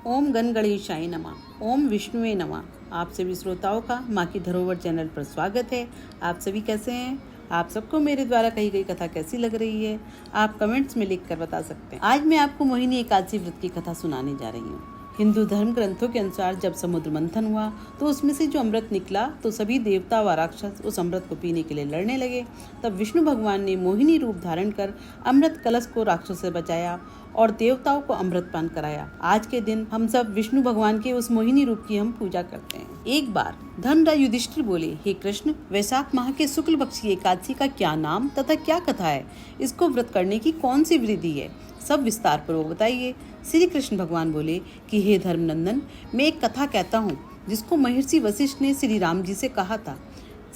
ओम गण गणेशाय नमः। ओम विष्णुवे नमः। आप सभी श्रोताओं का माँ की धरोहर चैनल पर स्वागत है। आप सभी कैसे हैं? आप सबको मेरे द्वारा कही गई कथा कैसी लग रही है, आप कमेंट्स में लिख कर बता सकते हैं। आज मैं आपको मोहिनी एकादशी व्रत की कथा सुनाने जा रही हूँ। हिंदू धर्म ग्रंथों के अनुसार जब समुद्र मंथन हुआ तो उसमें से जो अमृत निकला तो सभी देवता व राक्षस उस अमृत को पीने के लिए लड़ने लगे। तब विष्णु भगवान ने मोहिनी रूप धारण कर अमृत कलश को राक्षस से बचाया और देवताओं को अमृत पान कराया। आज के दिन हम सब विष्णु भगवान के उस मोहिनी रूप की हम पूजा करते हैं। एक बार धर्मराज युधिष्ठिर बोले, हे कृष्ण, वैशाख माह के शुक्ल पक्ष की एकादशी का क्या नाम तथा क्या कथा है? इसको व्रत करने की कौन सी विधि है? सब विस्तार पूर्वक बताइए। श्री कृष्ण भगवान बोले कि हे धर्मनंदन, मैं एक कथा कहता हूँ जिसको महर्षि वशिष्ठ ने श्री राम जी से कहा था।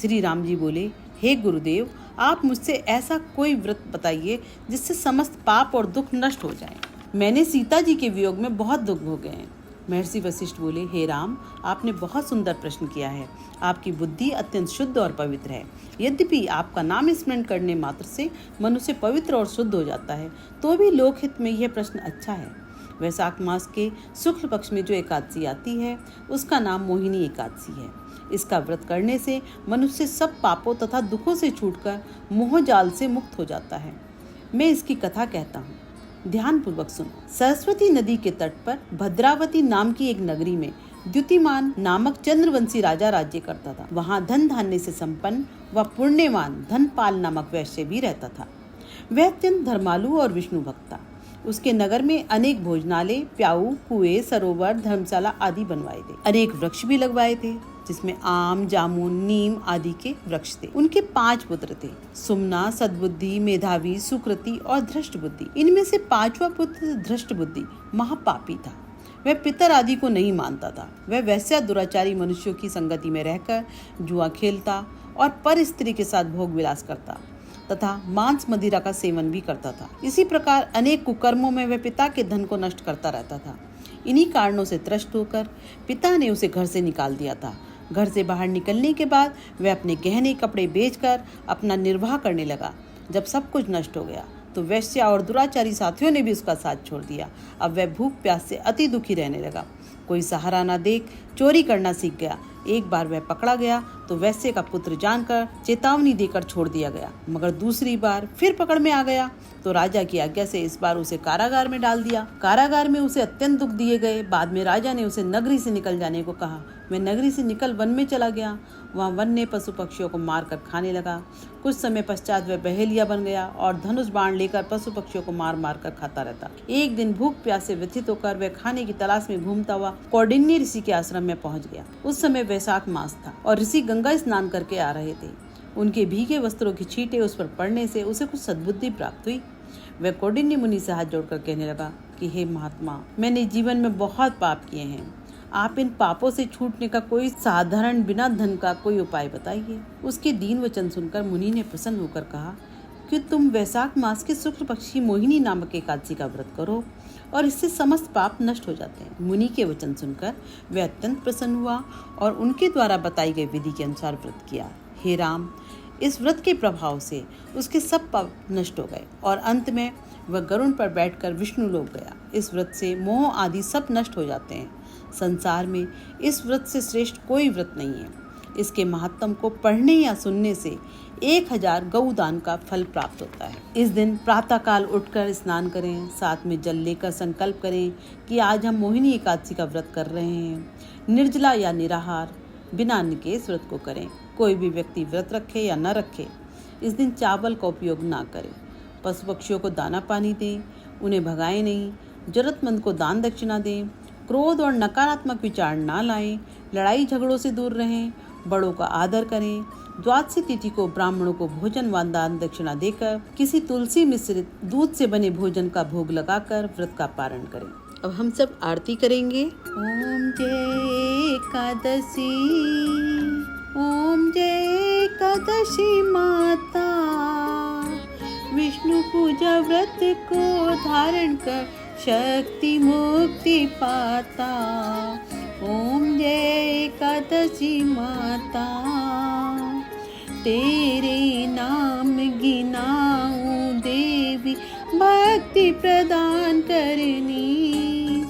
श्री राम जी बोले, हे गुरुदेव, आप मुझसे ऐसा कोई व्रत बताइए जिससे समस्त पाप और दुख नष्ट हो जाए। मैंने सीता जी के वियोग में बहुत दुख भोगे हैं। महर्षि वशिष्ठ बोले, हे राम, आपने बहुत सुंदर प्रश्न किया है। आपकी बुद्धि अत्यंत शुद्ध और पवित्र है। यद्यपि आपका नाम स्मरण करने मात्र से मनुष्य पवित्र और शुद्ध हो जाता है, तो भी लोकहित में यह प्रश्न अच्छा है। वैशाख मास के शुक्ल पक्ष में जो एकादशी आती है उसका नाम मोहिनी एकादशी है। इसका व्रत करने से मनुष्य सब पापों तथा दुखों से छूटकर मोह जाल से मुक्त हो जाता है। मैं इसकी कथा कहता हूँ, ध्यान पूर्वक सुनो। सरस्वती नदी के तट पर भद्रावती नाम की एक नगरी में द्युतिमान नामक चंद्रवंशी राजा राज्य करता था। वहाँ धन धान्य से संपन्न व पुण्यवान धनपाल नामक वैश्य भी रहता था। वह अत्यंत धर्मालु और विष्णु भक्त था। उसके नगर में अनेक भोजनालय, प्याऊ, कुएं, सरोवर, धर्मशाला आदि बनवाए थे। अनेक वृक्ष भी लगवाए थे जिसमें आम, जामुन, नीम आदि के वृक्ष थे। उनके 5 पुत्र थे, सुमना, सद्बुद्धि, मेधावी, सुकृति और धृष्ट बुद्धि। इनमें से 5वां पुत्र धृष्ट बुद्धि महापापी था। वह पितर आदि को नहीं मानता था। वह वैश्य दुराचारी मनुष्यों की संगति में रहकर जुआ खेलता और पर स्त्री के साथ भोग विलास करता तथा मांस मदिरा का सेवन भी करता था। इसी प्रकार अनेक कुकर्मों में वह पिता के धन को नष्ट करता रहता था। इन्हीं कारणों से त्रस्त होकर पिता ने उसे घर से निकाल दिया था। घर से बाहर निकलने के बाद वह अपने गहने कपड़े बेचकर अपना निर्वाह करने लगा। जब सब कुछ नष्ट हो गया तो वैश्य और दुराचारी साथियों ने भी उसका साथ छोड़ दिया। अब वह भूख प्यास से अति दुखी रहने लगा। कोई सहारा न देख चोरी करना सीख गया। एक बार वह पकड़ा गया तो वैश्य का पुत्र जानकर चेतावनी देकर छोड़ दिया गया, मगर दूसरी बार फिर पकड़ में आ गया तो राजा की आज्ञा से इस बार उसे कारागार में डाल दिया। कारागार में उसे अत्यंत दुख दिए गए। बाद में राजा ने उसे नगरी से निकल जाने को कहा। वह नगरी से निकल वन में चला गया। वहाँ वन ने पशु पक्षियों को मारकर खाने लगा। कुछ समय पश्चात वह बहेलिया बन गया और धनुष बाण लेकर पशु पक्षियों को मार मार कर खाता रहता। एक दिन भूख प्यास से व्यथित होकर वह खाने की तलाश में घूमता हुआ कौंडिन्य ऋषि के आश्रम में पहुंच गया। उस समय वैशाख मास था और ऋषि गंगा स्नान करके आ रहे थे। उनके भीगे वस्त्रों की छींटे उस पर पड़ने से उसे कुछ सद्बुद्धि प्राप्त हुई। वह कौंडिन्य मुनि से हाथ जोड़कर कहने लगा कि हे महात्मा, मैंने जीवन में बहुत पाप किए हैं। आप इन पापों से छूटने का कोई साधारण बिना धन का कोई उपाय बताइए। उसके दीन वचन सुनकर मुनि ने प्रसन्न होकर कहा कि तुम वैशाख मास के शुक्ल पक्ष की मोहिनी नामक एकादशी का व्रत करो और इससे समस्त पाप नष्ट हो जाते हैं। मुनि के वचन सुनकर वह अत्यंत प्रसन्न हुआ और उनके द्वारा बताई गई विधि के अनुसार व्रत किया। हे राम, इस व्रत के प्रभाव से उसके सब पाप नष्ट हो गए और अंत में वह गरुड़ पर बैठकर विष्णु लोक गया। इस व्रत से मोह आदि सब नष्ट हो जाते हैं। संसार में इस व्रत से श्रेष्ठ कोई व्रत नहीं है। इसके महात्म को पढ़ने या सुनने से 1000 गौदान का फल प्राप्त होता है। इस दिन प्रातः काल उठकर स्नान करें, साथ में जल लेकर संकल्प करें कि आज हम मोहिनी एकादशी का व्रत कर रहे हैं। निर्जला या निराहार बिना अन्न के इस व्रत को करें। कोई भी व्यक्ति व्रत रखे या न रखे, इस दिन चावल का उपयोग ना करें। पशु पक्षियों को दाना पानी दें, उन्हें भगाएं नहीं। जरूरतमंद को दान दक्षिणा दें। क्रोध और नकारात्मक विचार ना लाएं। लड़ाई झगड़ों से दूर रहें। बड़ों का आदर करें। द्वादशी तिथि को ब्राह्मणों को भोजन व दान दक्षिणा देकर किसी तुलसी मिश्रित दूध से बने भोजन का भोग लगाकर व्रत का पारण करें। अब हम सब आरती करेंगे। ओम जय एकादशी, ओम जय एकादशी माता, विष्णु पूजा व्रत को धारण कर शक्ति मुक्ति पाता। ओम जय एकादशी माता, तेरे नाम गिनाऊं देवी, भक्ति प्रदान करनी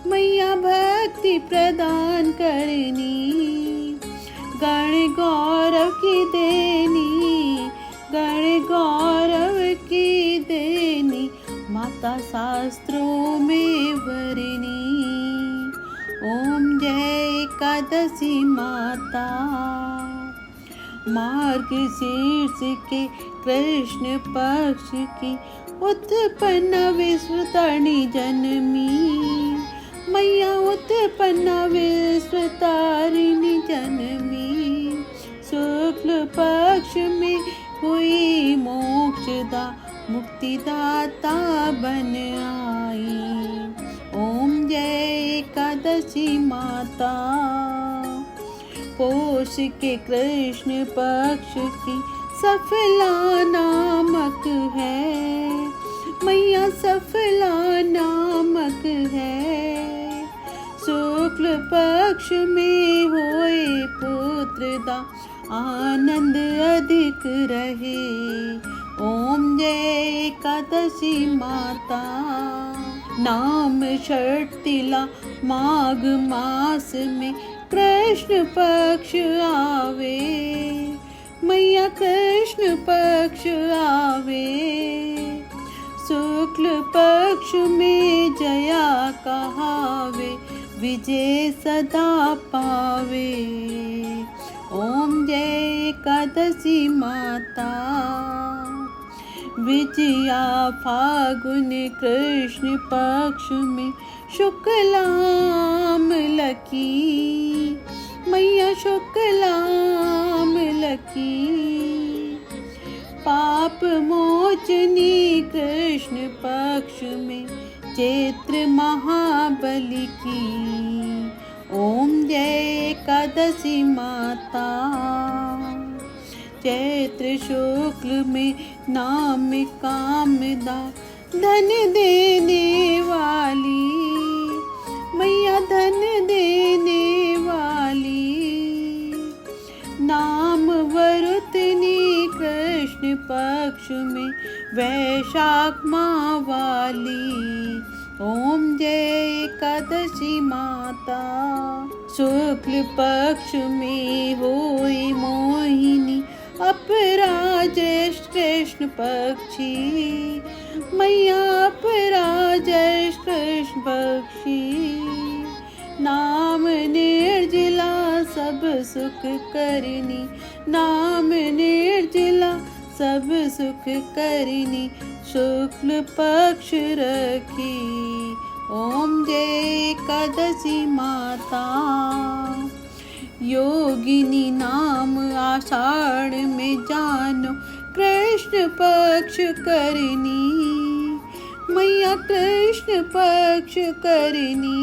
मैया। शक्ति प्रदान करनी, गण गौरव की देनी, गण गौरव की देनी, माता शास्त्रों में वरनी। ओम जय एकादशी माता। मार्गशीर्ष के कृष्ण पक्ष की उत्पन्न विश्वतारिणी जनमी, मैया उत्पन्न विश्वतारिणी जनमी। शुक्ल पक्ष में हुई मोक्षदा, मुक्तिदाता बन आई। ओम जय एकादशी माता। पोष के कृष्ण पक्ष की सफला नामक है, मैया सफला नामक है। शुक्ल पक्ष में होए पुत्रदा, आनंद अधिक रहे। ओम जय एकादशी माता। नाम षटतिला माघ मास में कृष्ण पक्ष आवे, मैया कृष्ण पक्ष आवे। शुक्ल पक्ष में जया कहावे, विजय सदा पावे। ओम जय एकादशी माता। विजया फागुन कृष्ण पक्ष में शुक्लाम लकी, मैया शुक्लाम लकी। पाप मोचनी कृष्ण पक्ष में चैत्र महाबली की। ओम जय एकादशी माता। चैत्र शुक्ल में नाम कामदा, धन देने वाली, मैया धन देने वाली। नाम वरुतनी कृष्ण पक्ष में वैशाख माह वाली। ओम जय एकादशी माता। शुक्ल पक्ष में होई मोहिनी, अपराजेश कृष्ण पक्षी, मैया अपराजेश कृष्ण पक्षी। नाम निर्जला सब सुख करनी, नाम निर्जला सब सुख करनी, शुक्ल पक्ष रखी। ओम जय एकादशी माता। योगिनी नाम आषाढ़ में जानो, कृष्ण पक्ष करनी, मैया कृष्ण पक्ष करनी।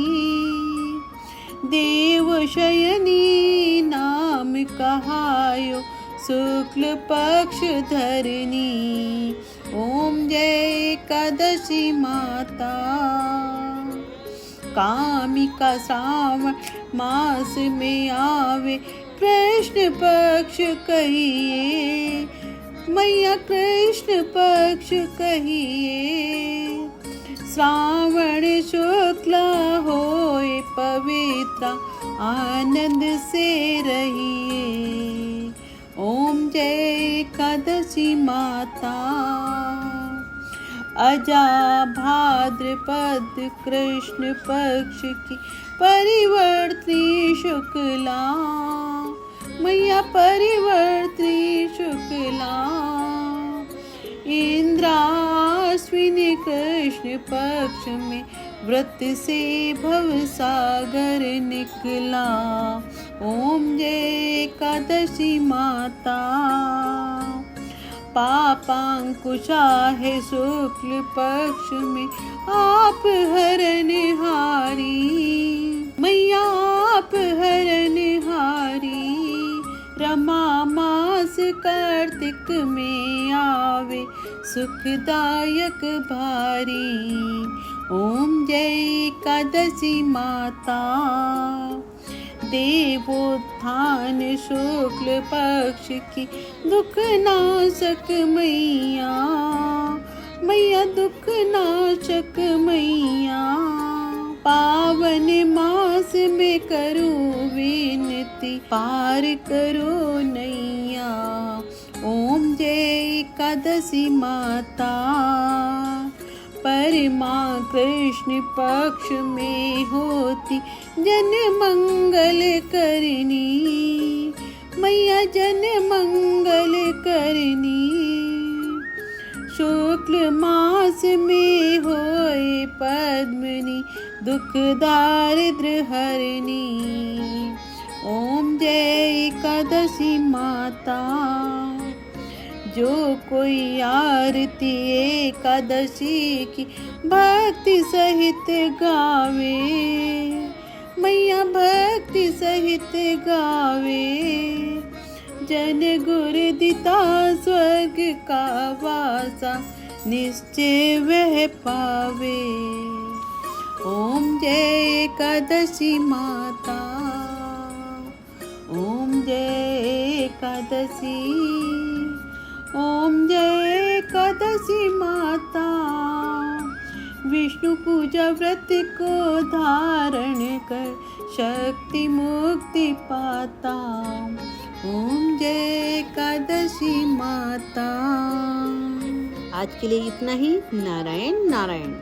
देव शयनी नाम कहायो, शुक्ल पक्ष धरनी। ओम जय एकादशी माता। कामिका श्रावण मास में आवे, कृष्ण पक्ष कहिए, मैया कृष्ण पक्ष कहिए। श्रावण शुक्ला होए पवित्र, आनंद से रहिए। ओम जय एकादशी माता। अजा भाद्रपद कृष्ण पक्ष की परिवर्ती शुक्ला, मैया परिवर्ती शुक्ला। इंद्राश्विनी कृष्ण पक्ष में व्रत से भवसागर निकला। ओम जय एकादशी माता। पापांकुशा है शुक्ल पक्ष में आप हरनहारी, मैया आप हरनहारी। रमा मास कार्तिक में आवे, सुखदायक भारी। ओम जय एकादशी माता। देवोत्थान शुक्ल पक्ष की दुख नाशक मैया, मैया दुख नाशक मैया। पावन मास में करूं विनती, पार करो नैया। ओम जय एकादशी माता, परमा कृष्ण पक्ष में होती जन मंगल करनी, मैया जन मंगल करनी। शुक्ल मास में होए पद्मिनी, दुख दारिद्र हरनी। ओम जय एकादशी माता, जो कोई आरती एकादशी की भक्ति सहित गावे, मैया भक्ति सहित गावे, जन गुरु दिता स्वर्ग का वासा निश्चय वह पावे। ओम जय एकादशी माता, ओम जय एकादशी, ओम जय एकादशी माता। विष्णु पूजा व्रत को धारण कर शक्ति मुक्ति पाता। ओम जय एकादशी माता। आज के लिए इतना ही। नारायण नारायण।